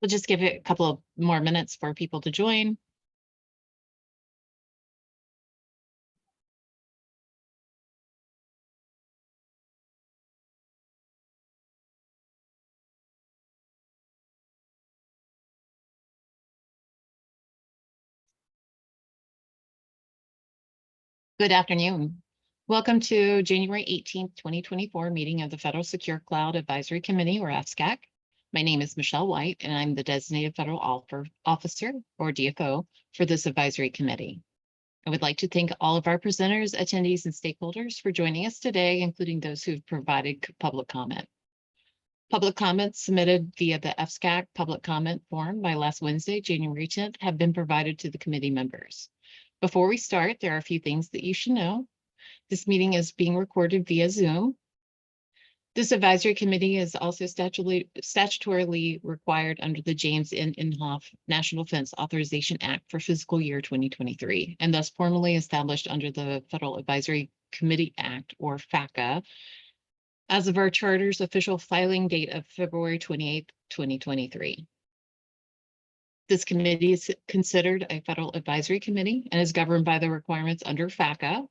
We'll just give it a couple of more minutes for people to join. Good afternoon. Welcome to January 18th, 2024 meeting of the Federal Secure Cloud Advisory Committee, or FSCAC. My name is Michelle White, and I'm the designated federal officer, or DFO, for this advisory committee. I would like to thank all of our presenters, attendees, and stakeholders for joining us today, including those who've provided public comment. Public comments submitted via the FSCAC public comment form by last Wednesday, January 10th, have been provided to the committee members. Before we start, there are a few things that you should know. This meeting is being recorded via Zoom. This advisory committee is also statutorily required under the James N. Inhofe National Defense Authorization Act for fiscal year 2023, and thus formally established under the Federal Advisory Committee Act, or FSCA, as of our charter's official filing date of February 28th, 2023. This committee is considered a federal advisory committee and is governed by the requirements under FSCA.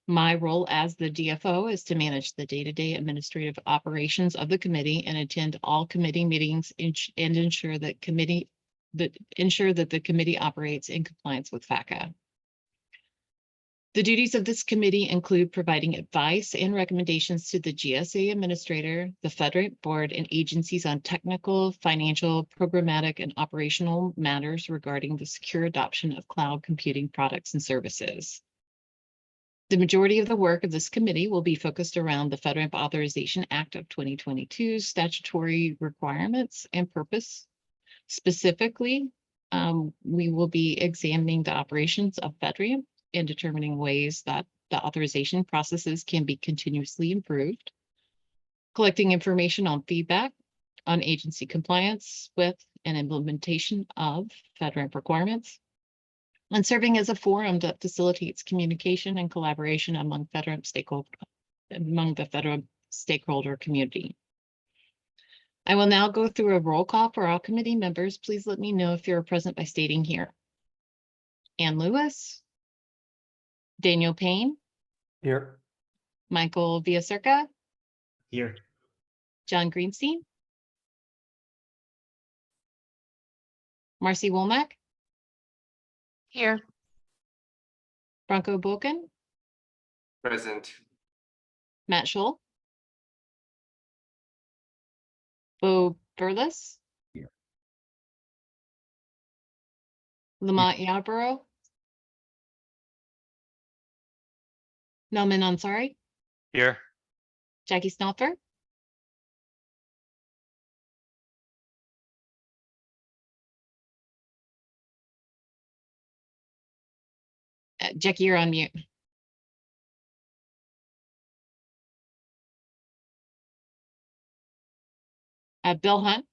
My role as the DFO is to manage the day-to-day administrative operations of the committee and attend all committee meetings and ensure that the committee operates in compliance with FSCA. The duties of this committee include providing advice and recommendations to the GSA Administrator, the Federal Board, and agencies on technical, financial, programmatic, and operational matters regarding the secure adoption of cloud computing products and services. The majority of the work of this committee will be focused around the Federal Authorization Act of 2022's statutory requirements and purpose. Specifically, we will be examining the operations of FedRAMP and determining ways that the authorization processes can be continuously improved, collecting information on feedback on agency compliance with and implementation of FedRAMP requirements, and serving as a forum that facilitates communication and collaboration among the federal stakeholder community. I will now go through a roll call for all committee members. Please let me know if you're present by stating here. Ann Lewis, Daniel Payne, Here. Michael Villacerca, Here. John Greenstein, Marcy Womack, Here. Bronco Boken, Present. Matt Scholl, Bo Burles, Here. Lamont Yarborough, Nauman Ansari, Here. Jackie Snoffer, Jackie, you're on mute. Bill Hunt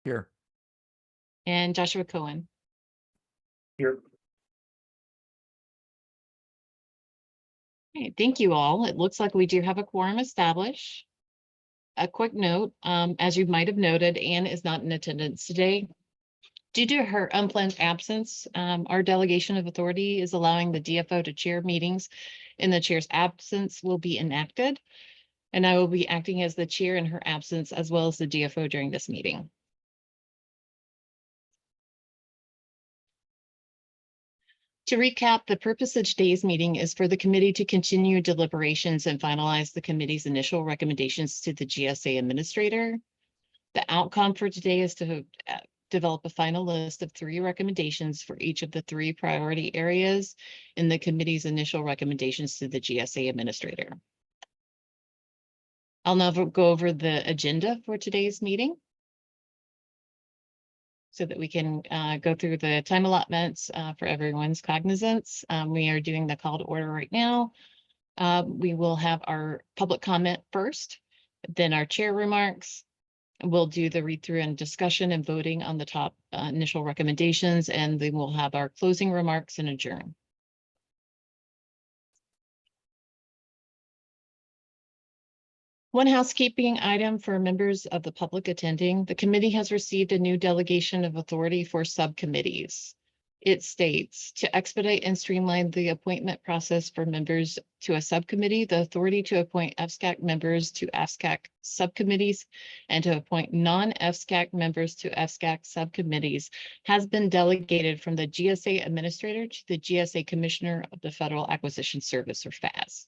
Here. and Joshua Cohen. Here. Okay, thank you all. It looks like we do have a quorum established. A quick note, as you might have noted, Anne is not in attendance today. Due to her unplanned absence, our delegation of authority is allowing the DFO to chair meetings in the chair's absence will be enacted. And I will be acting as the chair in her absence, as well as the DFO during this meeting. To recap, the purpose of today's meeting is for the committee to continue deliberations and finalize the committee's initial recommendations to the GSA Administrator. The outcome for today is to develop a final list of 3 recommendations for each of the 3 priority areas in the committee's initial recommendations to the GSA Administrator. I'll now go over the agenda for today's meeting so that we can go through the time allotments for everyone's cognizance. We are doing the call to order right now. We will have our public comment first, then our chair remarks. We'll do the read through and discussion and voting on the top initial recommendations, and then we'll have our closing remarks and adjourn. One housekeeping item for members of the public attending. The committee has received a new delegation of authority for subcommittees. It states to expedite and streamline the appointment process for members to a subcommittee, the authority to appoint FSCAC members to FSCAC subcommittees and to appoint non-FSCAC members to FSCAC subcommittees has been delegated from the GSA Administrator to the GSA Commissioner of the Federal Acquisition Service, or FAS.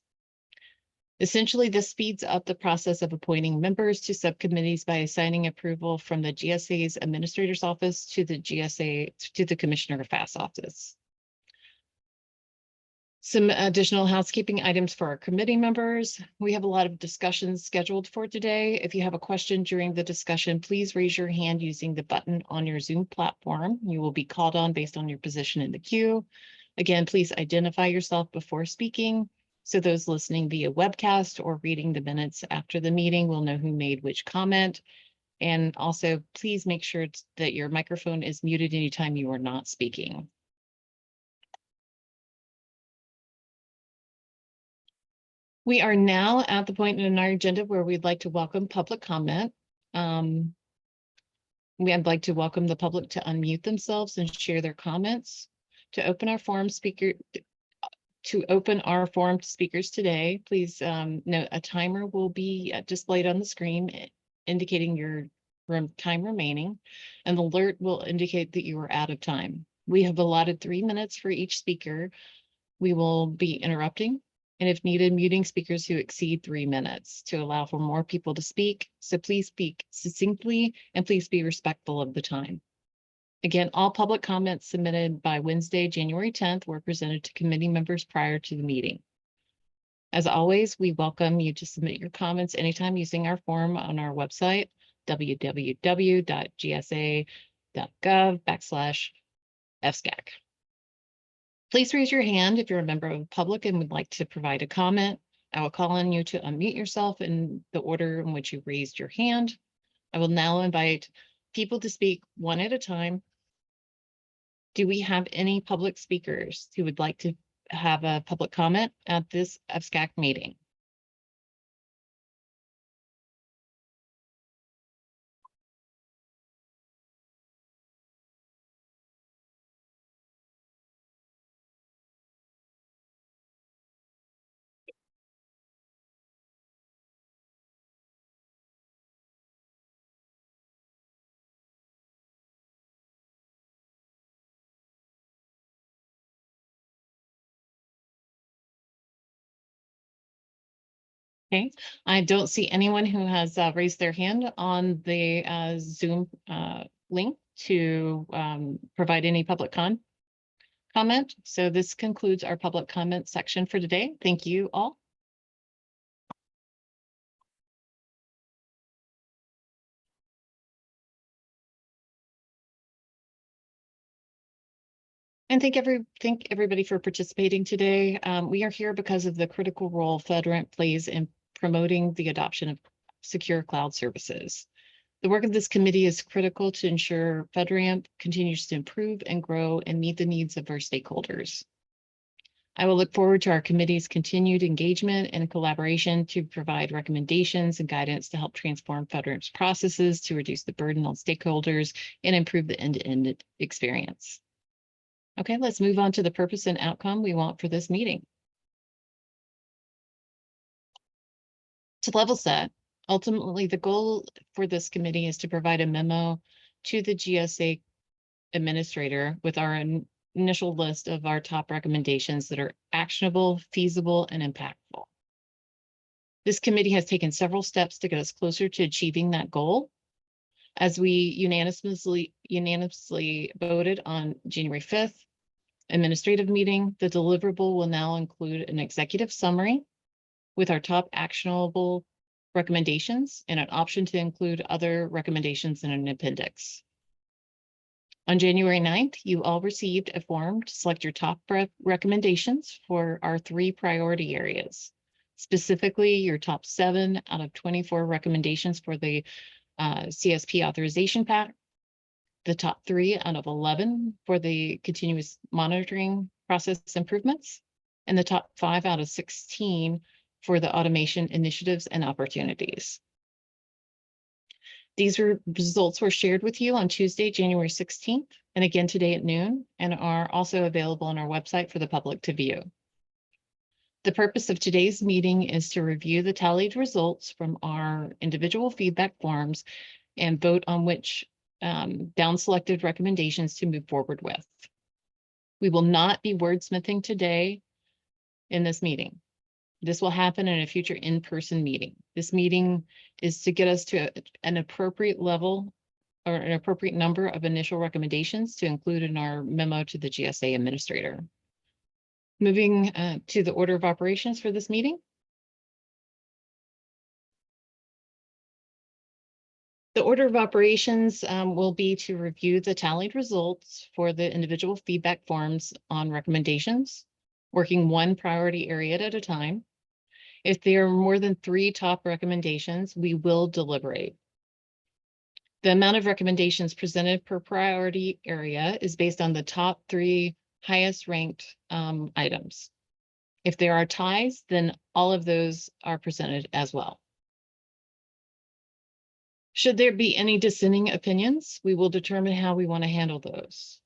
Essentially, this speeds up the process of appointing members to subcommittees by assigning approval from the GSA's Administrator's Office to the Commissioner of FAS office. Some additional housekeeping items for our committee members. We have a lot of discussions scheduled for today. If you have a question during the discussion, please raise your hand using the button on your Zoom platform. You will be called on based on your position in the queue. Again, please identify yourself before speaking, so those listening via webcast or reading the minutes after the meeting will know who made which comment. And also, please make sure that your microphone is muted anytime you are not speaking. We are now at the point in our agenda where we'd like to welcome public comment. I'd like to welcome the public to unmute themselves and share their comments. To open our forum to speakers today, please note a timer will be displayed on the screen indicating your time remaining, and the alert will indicate that you are out of time. We have allotted 3 minutes for each speaker. We will be interrupting, and if needed, muting speakers who exceed 3 minutes to allow for more people to speak. So please speak succinctly and please be respectful of the time. Again, all public comments submitted by Wednesday, January 10th were presented to committee members prior to the meeting. As always, we welcome you to submit your comments anytime using our form on our website, www.gsa.gov/FSCAC. Please raise your hand if you're a member of the public and would like to provide a comment. I will call on you to unmute yourself in the order in which you raised your hand. I will now invite people to speak one at a time. Do we have any public speakers who would like to have a public comment at this FSCAC meeting? Okay, I don't see anyone who has raised their hand on the Zoom link to provide any public comment. So this concludes our public comment section for today. Thank you all. And thank everybody for participating today. We are here because of the critical role FedRAMP plays in promoting the adoption of secure cloud services. The work of this committee is critical to ensure FedRAMP continues to improve and grow and meet the needs of our stakeholders. I will look forward to our committee's continued engagement and collaboration to provide recommendations and guidance to help transform FedRAMP's processes to reduce the burden on stakeholders and improve the end-to-end experience. Okay, let's move on to the purpose and outcome we want for this meeting. To level set, ultimately, the goal for this committee is to provide a memo to the GSA Administrator with our initial list of our top recommendations that are actionable, feasible, and impactful. This committee has taken several steps to get us closer to achieving that goal. As we unanimously voted on January 5th administrative meeting, the deliverable will now include an executive summary with our top actionable recommendations and an option to include other recommendations in an appendix. On January 9th, you all received a form to select your top recommendations for our 3 priority areas, specifically your top 7 out of 24 recommendations for the CSP authorization pack, the top 3 out of 11 for the continuous monitoring process improvements, and the top 5 out of 16 for the automation initiatives and opportunities. These results were shared with you on Tuesday, January 16th, and again today at noon, and are also available on our website for the public to view. The purpose of today's meeting is to review the tallied results from our individual feedback forms and vote on which down-selected recommendations to move forward with. We will not be wordsmithing today in this meeting. This will happen in a future in-person meeting. This meeting is to get us to an appropriate level or an appropriate number of initial recommendations to include in our memo to the GSA Administrator. Moving to the order of operations for this meeting. The order of operations will be to review the tallied results for the individual feedback forms on recommendations, working one priority area at a time. If there are more than 3 top recommendations, we will deliberate. The amount of recommendations presented per priority area is based on the top 3 highest ranked items. If there are ties, then all of those are presented as well. Should there be any dissenting opinions, we will determine how we want to handle those.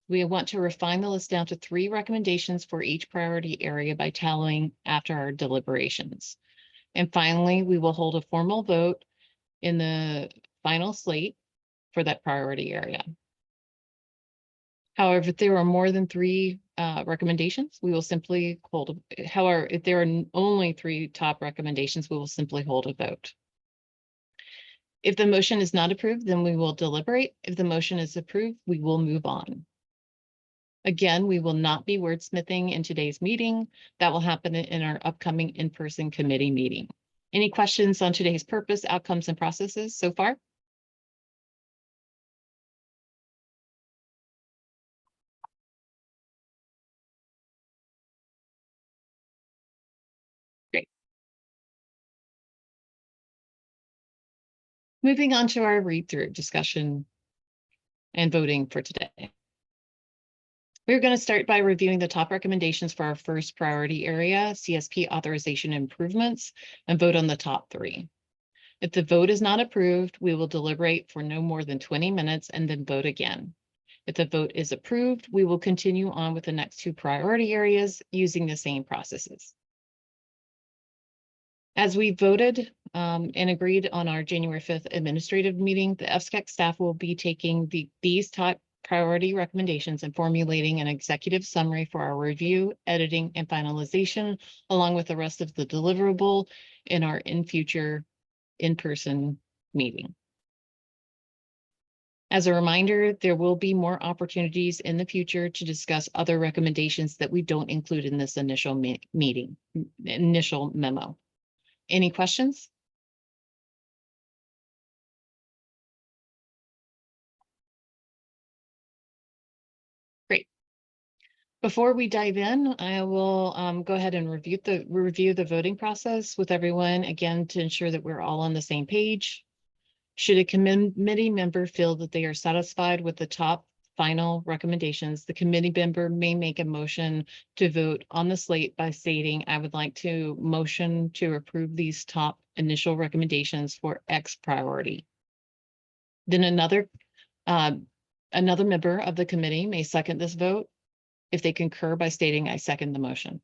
We want to refine the list down to 3 recommendations for each priority area by tallying after our deliberations. And finally, we will hold a formal vote in the final slate for that priority area. However, if there are more than 3 recommendations, we will simply hold. However, if there are only 3 top recommendations, we will simply hold a vote. If the motion is not approved, then we will deliberate. If the motion is approved, we will move on. Again, we will not be wordsmithing in today's meeting. That will happen in our upcoming in-person committee meeting. Any questions on today's purpose, outcomes, and processes so far? Great. Moving on to our read-through discussion and voting for today. We're going to start by reviewing the top recommendations for our first priority area, CSP authorization improvements, and vote on the top 3. If the vote is not approved, we will deliberate for no more than 20 minutes and then vote again. If the vote is approved, we will continue on with the next 2 priority areas using the same processes. As we voted and agreed on our January 5th administrative meeting, the FSCAC staff will be taking these top priority recommendations and formulating an executive summary for our review, editing, and finalization, along with the rest of the deliverable in our future in-person meeting. As a reminder, there will be more opportunities in the future to discuss other recommendations that we don't include in this initial initial memo. Any questions? Great. Before we dive in, I will go ahead and review the voting process with everyone again to ensure that we're all on the same page. Should a committee member feel that they are satisfied with the top final recommendations, the committee member may make a motion to vote on the slate by stating, I would like to motion to approve these top initial recommendations for X priority. Then another member of the committee may second this vote if they concur by stating, I second the motion.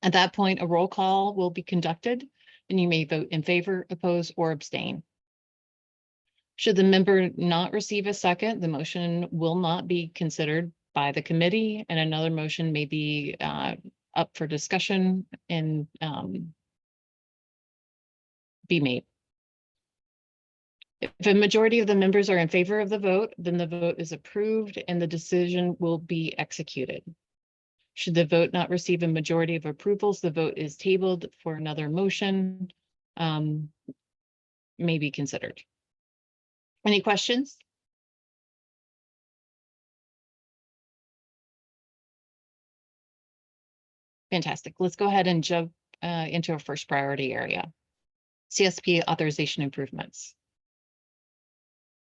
At that point, a roll call will be conducted and you may vote in favor, oppose, or abstain. Should the member not receive a second, the motion will not be considered by the committee and another motion may be up for discussion and be made. If a majority of the members are in favor of the vote, then the vote is approved and the decision will be executed. Should the vote not receive a majority of approvals, the vote is tabled for another motion may be considered. Any questions? Fantastic. Let's go ahead and jump into our first priority area, CSP authorization improvements.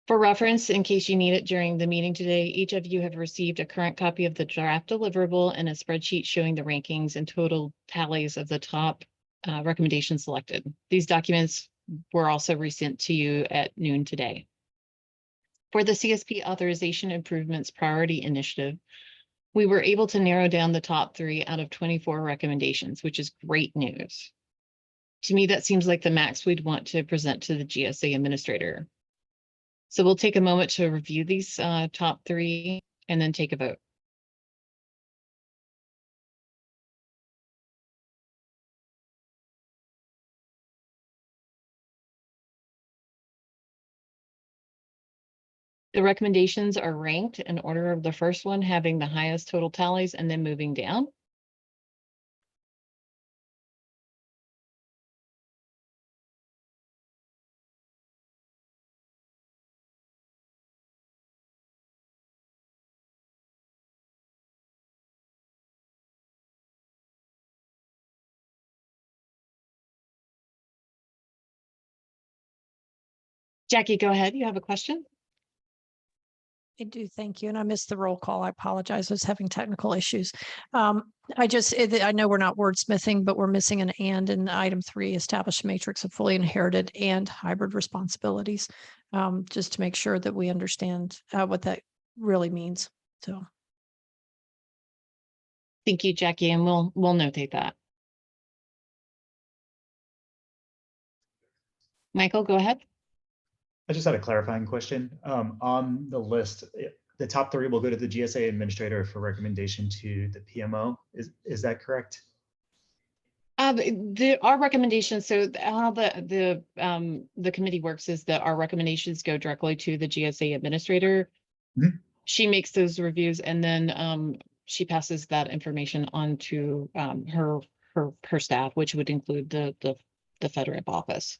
For reference, in case you need it during the meeting today, each of you have received a current copy of the draft deliverable and a spreadsheet showing the rankings and total tallies of the top recommendations selected. These documents were also resent to you at noon today. For the CSP Authorization Improvements Priority Initiative, we were able to narrow down the top 3 out of 24 recommendations, which is great news. To me, that seems like the max we'd want to present to the GSA Administrator. So we'll take a moment to review these top 3 and then take a vote. The recommendations are ranked in order of the first one having the highest total tallies and then moving down. Jackie, go ahead. You have a question? I do, thank you. And I missed the roll call. I apologize. I was having technical issues. I know we're not wordsmithing, but we're missing an and in item 3, establish a matrix of fully inherited and hybrid responsibilities. Just to make sure that we understand what that really means. So. Thank you, Jackie, and we'll notate that. Michael, go ahead. I just had a clarifying question. On the list, the top 3 will go to the GSA Administrator for recommendation to the PMO. Is that correct? Our recommendations, so how the committee works is that our recommendations go directly to the GSA Administrator. Mm-hmm. She makes those reviews and then she passes that information on to her staff, which would include the FedRep office.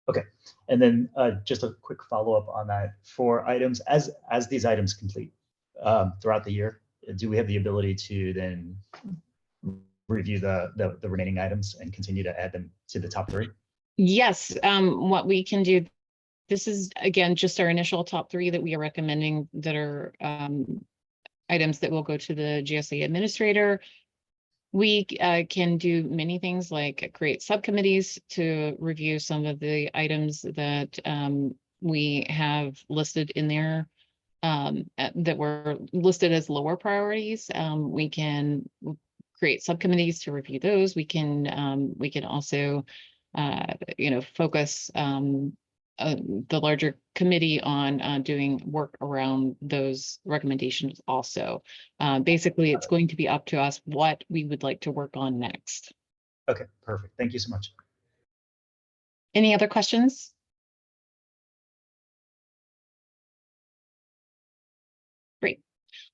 Okay, and then just a quick follow-up on that. For items, as these items complete throughout the year, do we have the ability to then review the remaining items and continue to add them to the top 3? Yes, what we can do, this is again just our initial top 3 that we are recommending that are items that will go to the GSA Administrator. We can do many things like create subcommittees to review some of the items that we have listed in there that were listed as lower priorities. We can create subcommittees to review those. We can also focus the larger committee on doing work around those recommendations also. Basically, it's going to be up to us what we would like to work on next. Okay, perfect. Thank you so much. Any other questions? Great.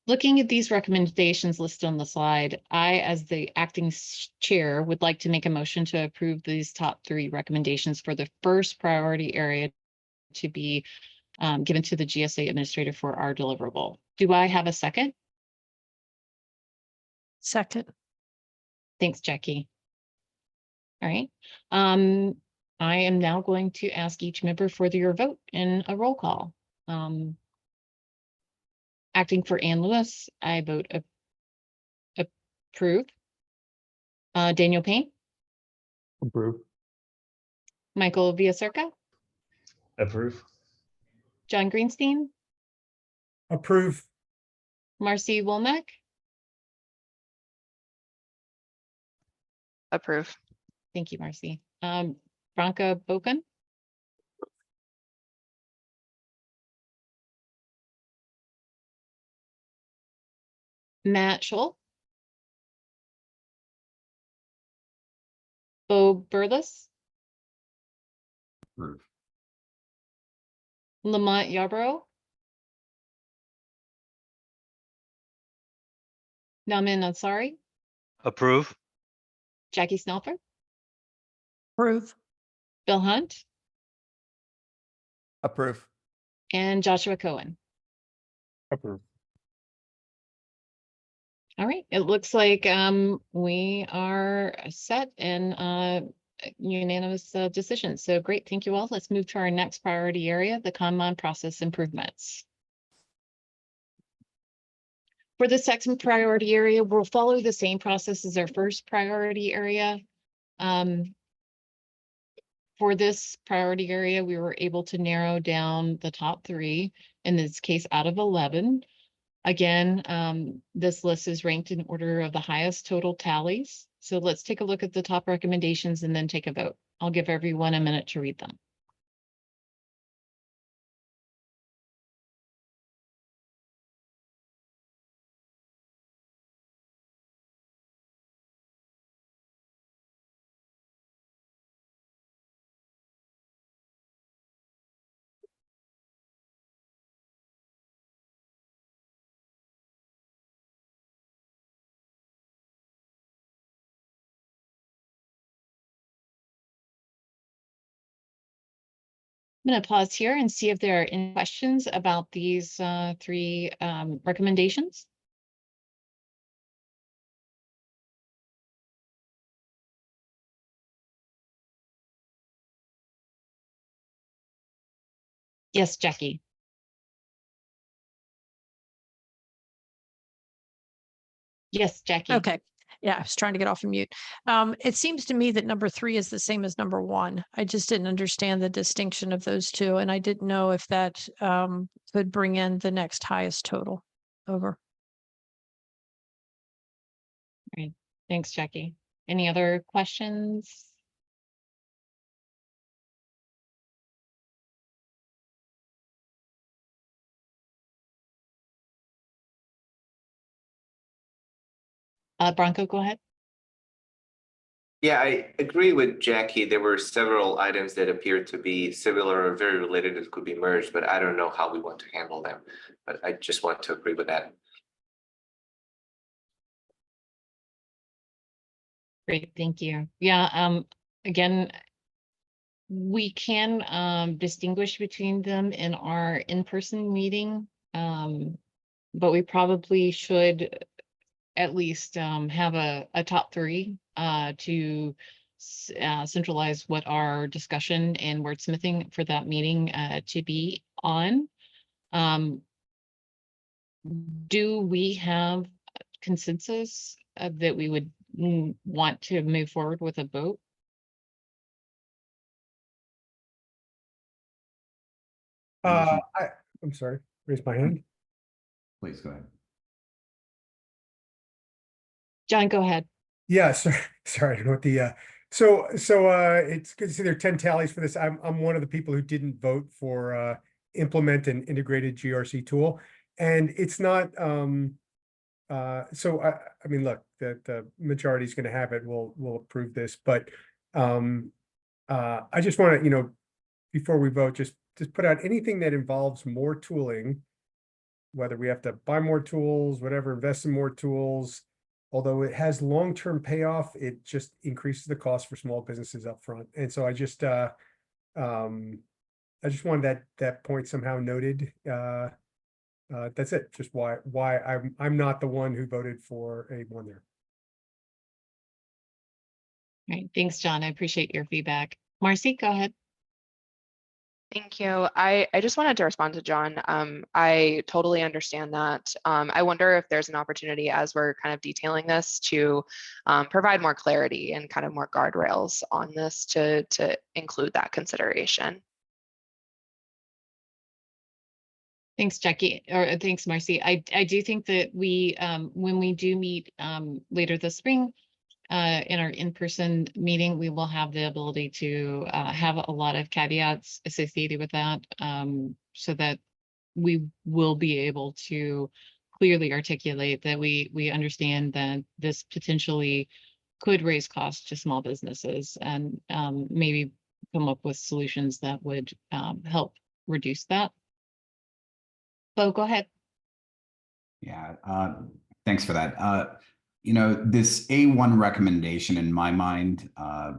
Looking at these recommendations listed on the slide, I, as the acting chair, would like to make a motion to approve these top 3 recommendations for the first priority area to be given to the GSA Administrator for our deliverable. Do I have a second? Second. Thanks, Jackie. All right. I am now going to ask each member for your vote in a roll call. Acting for Ann Lewis, I vote approve. Daniel Payne. Approve. Michael Villacerca. Approve. John Greenstein. Approve. Marcy Womack. Approve. Thank you, Marcy. Branka Boken. Matt Scholl. Bo Burles. Approve. Lamont Yarbrough. Namin Ansari. Approve. Jackie Snelfer. Approve. Bill Hunt. Approve. And Joshua Cohen. Approve. All right, it looks like we are set, and unanimous decision. So great. Thank you all. Let's move to our next priority area, the common process improvements. For the second priority area, we'll follow the same process as our first priority area. For this priority area, we were able to narrow down the top 3, in this case out of 11. Again, this list is ranked in order of the highest total tallies. So let's take a look at the top recommendations and then take a vote. I'll give everyone a minute to read them. I'm going to pause here and see if there are any questions about these 3 recommendations. Yes, Jackie. Yes, Jackie. Okay. Yeah, I was trying to get off of mute. It seems to me that number 3 is the same as number 1. I just didn't understand the distinction of those 2, and I didn't know if that could bring in the next highest total. Over. Great. Thanks, Jackie. Any other questions? Bronco, go ahead. Yeah, I agree with Jackie. There were several items that appeared to be similar or very related that could be merged, but I don't know how we want to handle them. But I just want to agree with that. Great, thank you. Yeah, again, we can distinguish between them in our in-person meeting, but we probably should at least have a top 3 to centralize what our discussion and wordsmithing for that meeting to be on. Do we have consensus that we would want to move forward with a vote? I'm sorry, raise my hand. Please go ahead. John, go ahead. Yeah, sorry, I don't know what the, so it's good to see there are 10 tallies for this. I'm one of the people who didn't vote for, implement an integrated GRC tool. And it's not, so I mean, look, the majority is going to have it, we'll approve this, but, I just want to, before we vote, just put out anything that involves more tooling, whether we have to buy more tools, whatever, invest in more tools. Although it has long-term payoff, it just increases the cost for small businesses up front. And so I just wanted that point somehow noted. That's it. Just why I'm not the one who voted for a 1 there. All right, thanks, John. I appreciate your feedback. Marcy, go ahead. Thank you. I just wanted to respond to John. I totally understand that. I wonder if there's an opportunity as we're kind of detailing this to provide more clarity and kind of more guardrails on this to include that consideration. Thanks, Jackie, or thanks, Marcy. I do think that we, when we do meet later this spring, in our in-person meeting, we will have the ability to have a lot of caveats associated with that, so that we will be able to clearly articulate that we understand that this potentially could raise costs to small businesses, and maybe come up with solutions that would help reduce that. Bo, go ahead. Yeah, thanks for that. This A1 recommendation in my mind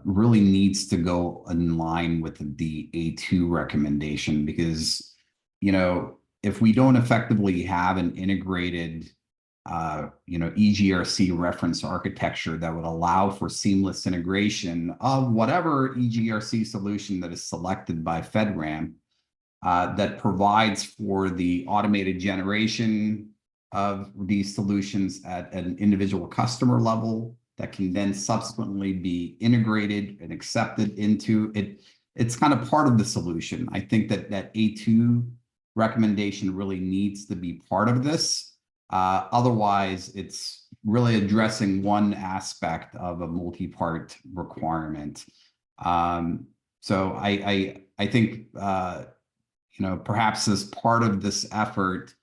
really needs to go in line with the A2 recommendation, because, if we don't effectively have an integrated EGRC reference architecture that would allow for seamless integration of whatever EGRC solution that is selected by FedRAMP that provides for the automated generation of these solutions at an individual customer level that can then subsequently be integrated and accepted into it. It's kind of part of the solution. I think that A2 recommendation really needs to be part of this. Otherwise, it's really addressing one aspect of a multi-part requirement. So I think perhaps as part of this effort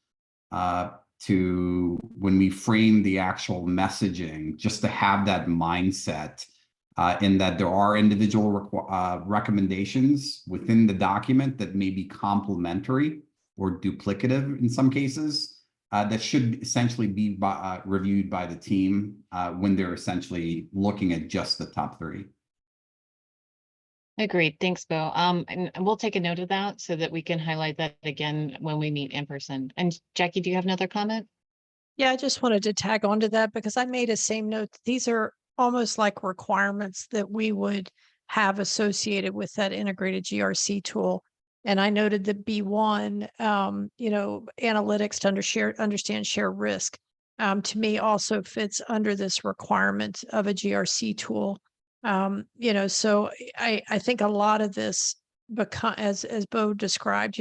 to when we frame the actual messaging, just to have that mindset in that there are individual recommendations within the document that may be complementary or duplicative in some cases that should essentially be reviewed by the team when they're essentially looking at just the top 3. Agreed. Thanks, Bo. And we'll take a note of that so that we can highlight that again when we meet in person. And Jackie, do you have another comment? Yeah, I just wanted to tag on to that because I made a same note. These are almost like requirements that we would have associated with that integrated GRC tool. And I noted that B1, analytics to understand share risk, to me also fits under this requirement of a GRC tool. So I think a lot of this become, as Bo described,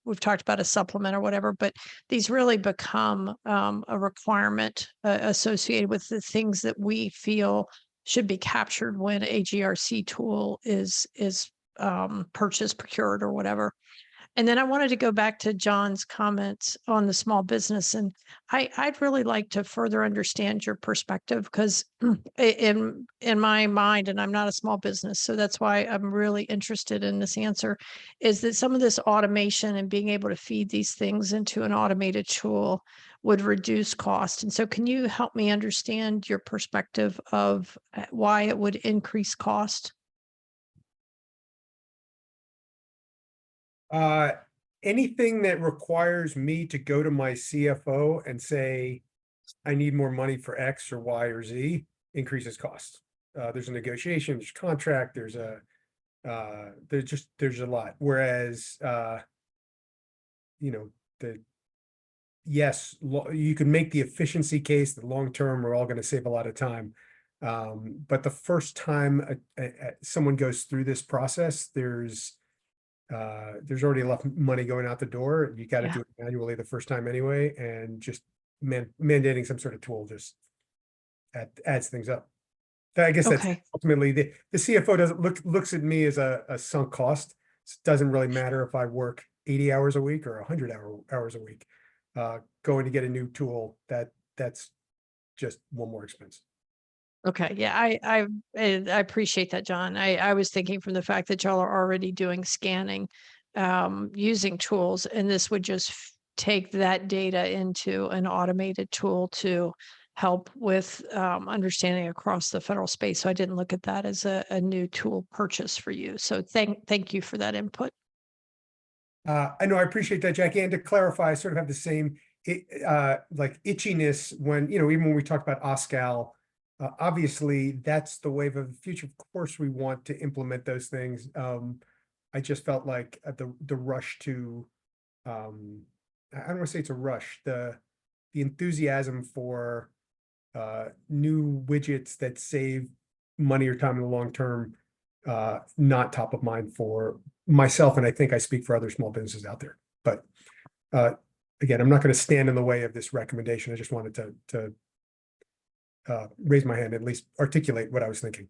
we've talked about a supplement or whatever, but these really become a requirement associated with the things that we feel should be captured when a GRC tool is purchased, procured, or whatever. And then I wanted to go back to John's comments on the small business. And I'd really like to further understand your perspective because in my mind, and I'm not a small business, so that's why I'm really interested in this answer, is that some of this automation and being able to feed these things into an automated tool would reduce cost. And so can you help me understand your perspective of why it would increase cost? Anything that requires me to go to my CFO and say, I need more money for X or Y or Z increases costs. There's a negotiation, there's contract, there's a lot. Whereas, you can make the efficiency case, the long-term, we're all going to save a lot of time. But the first time someone goes through this process, there's already enough money going out the door. You got to do it manually the first time anyway, and just mandating some sort of tool just adds things up. I guess that's ultimately the CFO looks at me as a sunk cost. It doesn't really matter if I work 80 hours a week or 100 hours a week. Going to get a new tool, that's just one more expense. Okay. Yeah, I appreciate that, John. I was thinking from the fact that y'all are already doing scanning, using tools, and this would just take that data into an automated tool to help with understanding across the federal space. So I didn't look at that as a new tool purchase for you. So thank you for that input. I know, I appreciate that, Jackie. And to clarify, I sort of have the same like itchiness when, even when we talk about OSCAL, obviously that's the wave of the future. Of course, we want to implement those things. I just felt like the rush to, I don't want to say it's a rush, the enthusiasm for new widgets that save money or time in the long term, not top of mind for myself, and I think I speak for other small businesses out there. But again, I'm not going to stand in the way of this recommendation. I just wanted to raise my hand, at least articulate what I was thinking.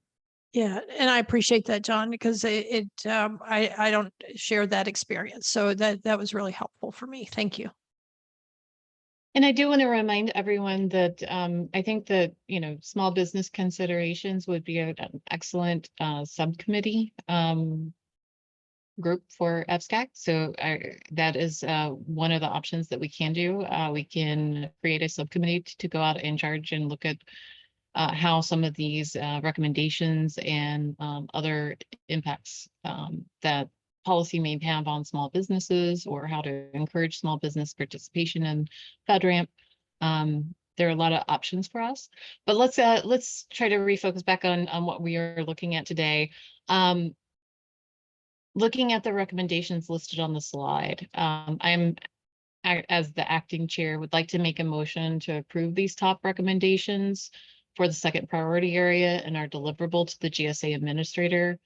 Yeah, and I appreciate that, John, because I don't share that experience. So that was really helpful for me. Thank you. And I do want to remind everyone that I think that, small business considerations would be an excellent subcommittee group for FSCAC. So that is one of the options that we can do. We can create a subcommittee to go out in charge and look at how some of these recommendations and other impacts that policy may have on small businesses, or how to encourage small business participation in FedRAMP. there are a lot of options for us. But let's try to refocus back on what we are looking at today. Looking at the recommendations listed on the slide, as the acting chair, would like to make a motion to approve these top recommendations for the second priority area and our deliverable to the GSA Administrator.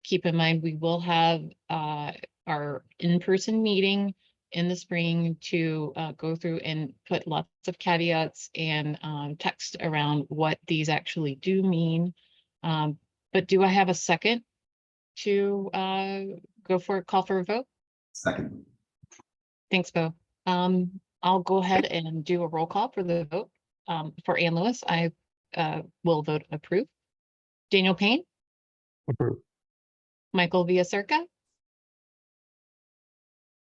Keep in mind, we will have our in-person meeting in the spring to go through and put lots of caveats and text around what these actually do mean. But do I have a second to call for a vote? Second. Thanks, Bo. I'll go ahead and do a roll call for the vote. For Ann Lewis, I will vote approve. Daniel Payne, Approve. Michael Villacirca.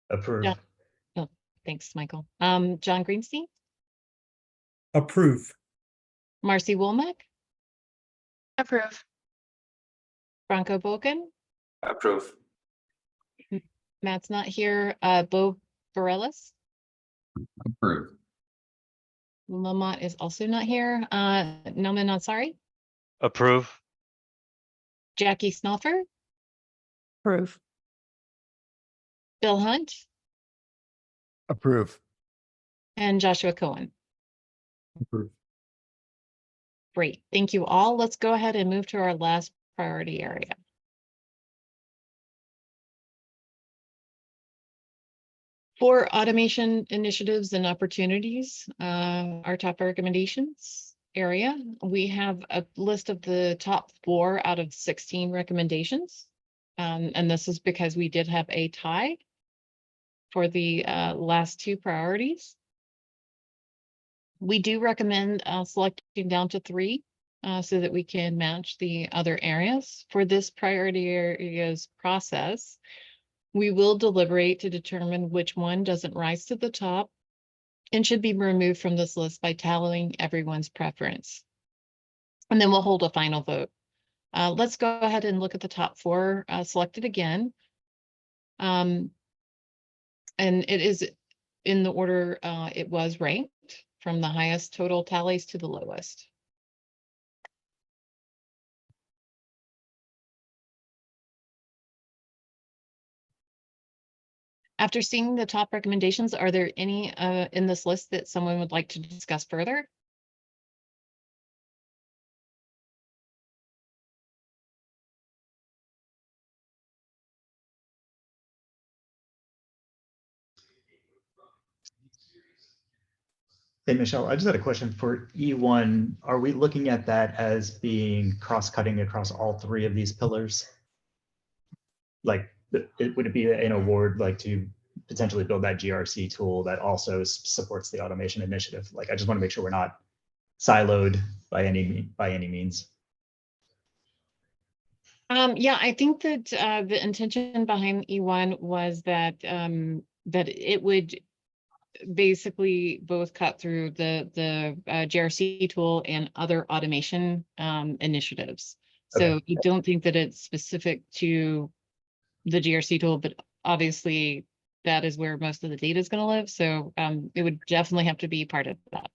Approve. Yeah. Oh, thanks, Michael. John Greenstein, Approve. Marcy Womack, Approve. Bronco Boken, Approve. Matt's not here. Bo Bareilles, Approve. Lamont is also not here. Noman Ansari, Approve. Jackie Snoffer, Approve. Bill Hunt, Approve. and Joshua Cohen. Approve. Great, thank you all. Let's go ahead and move to our last priority area. For automation initiatives and opportunities, our top recommendations area, we have a list of the top 4 out of 16 recommendations. And this is because we did have a tie for the last 2 priorities. We do recommend selecting down to 3 so that we can match the other areas. For this priority areas process, we will deliberate to determine which one doesn't rise to the top and should be removed from this list by tallying everyone's preference. And then we'll hold a final vote. Let's go ahead and look at the top 4 selected again. And it is in the order it was ranked from the highest total tallies to the lowest. After seeing the top recommendations, are there any in this list that someone would like to discuss further? Hey, Michelle, I just had a question for E1. Are we looking at that as being cross-cutting across all 3 of these pillars? Like, would it be an award like to potentially build that GRC tool that also supports the automation initiative? Like, I just want to make sure we're not siloed by any means. Yeah, I think that the intention behind E1 was that that it would basically both cut through the GRC tool and other automation initiatives. So Okay. I don't think that it's specific to the GRC tool, but obviously that is where most of the data is going to live. So it would definitely have to be part of that.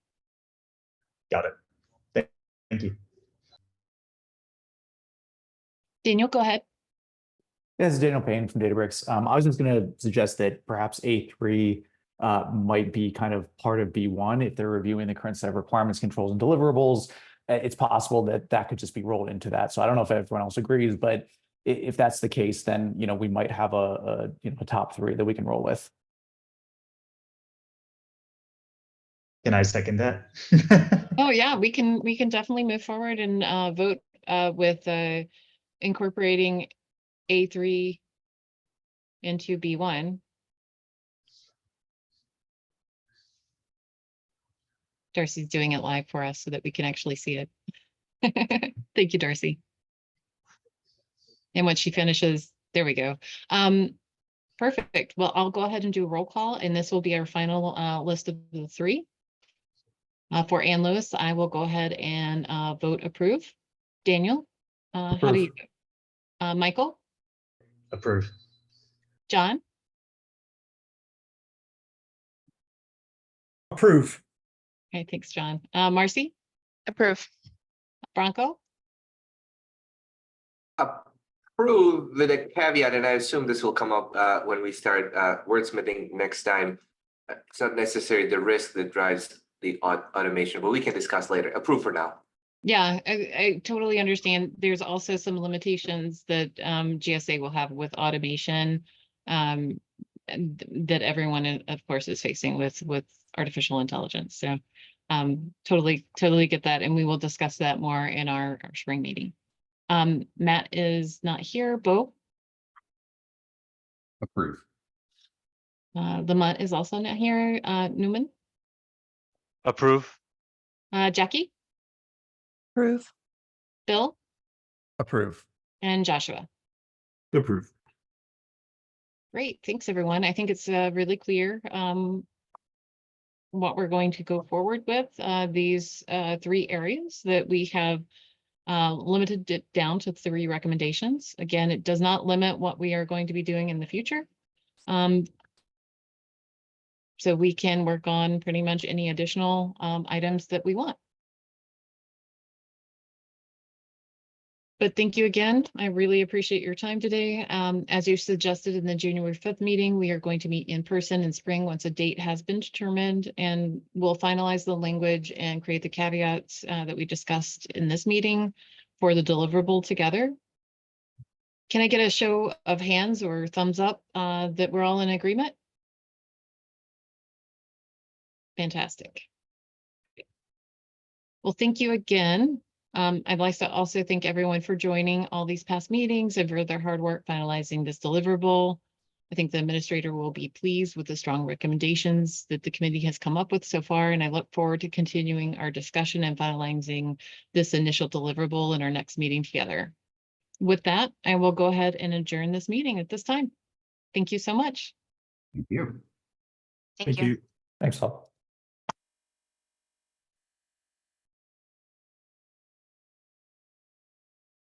Got it. Thank you. Daniel, go ahead. This is Daniel Payne from Databricks. I was just going to suggest that perhaps A3 might be kind of part of B1 if they're reviewing the current set of requirements, controls, and deliverables. It's possible that that could just be rolled into that. So I don't know if everyone else agrees, but if that's the case, then we might have a top 3 that we can roll with. Can I second that? Oh yeah, we can definitely move forward and vote with incorporating A3 into B1. Darcy's doing it live for us so that we can actually see it. Thank you, Darcy. And when she finishes, there we go. Perfect. Well, I'll go ahead and do a roll call, and this will be our final list of the 3. For Ann Lewis, I will go ahead and vote approve. Daniel, how do you? Michael? Approve. John? Approve. Okay, thanks, John. Marcy, Approve. Bronco, Approve with a caveat, and I assume this will come up when we start wordsmithing next time. It's not necessarily the risk that drives the automation, but we can discuss later. Approve for now. yeah, I totally understand. There's also some limitations that GSA will have with automation and that everyone, of course, is facing with artificial intelligence. So totally get that, and we will discuss that more in our spring meeting. Matt is not here. Bo, Approve. Lamont is also not here. Newman, Approve. Jackie, Approve. Bill, Approve. and Joshua. Approve. Great, thanks, everyone. I think it's really clear what we're going to go forward with. These 3 areas that we have limited it down to 3 recommendations. Again, it does not limit what we are going to be doing in the future. So we can work on pretty much any additional items that we want. But thank you again. I really appreciate your time today. As you suggested in the January 5th meeting, we are going to meet in person in spring once a date has been determined, and we'll finalize the language and create the caveats that we discussed in this meeting for the deliverable together. Can I get a show of hands or thumbs up that we're all in agreement? Fantastic. Well, thank you again. I'd like to also thank everyone for joining all these past meetings and for their hard work finalizing this deliverable. I think the administrator will be pleased with the strong recommendations that the committee has come up with so far, and I look forward to continuing our discussion and finalizing this initial deliverable in our next meeting together. With that, I will go ahead and adjourn this meeting at this time. Thank you so much. Thank you. Thank you. Thanks all.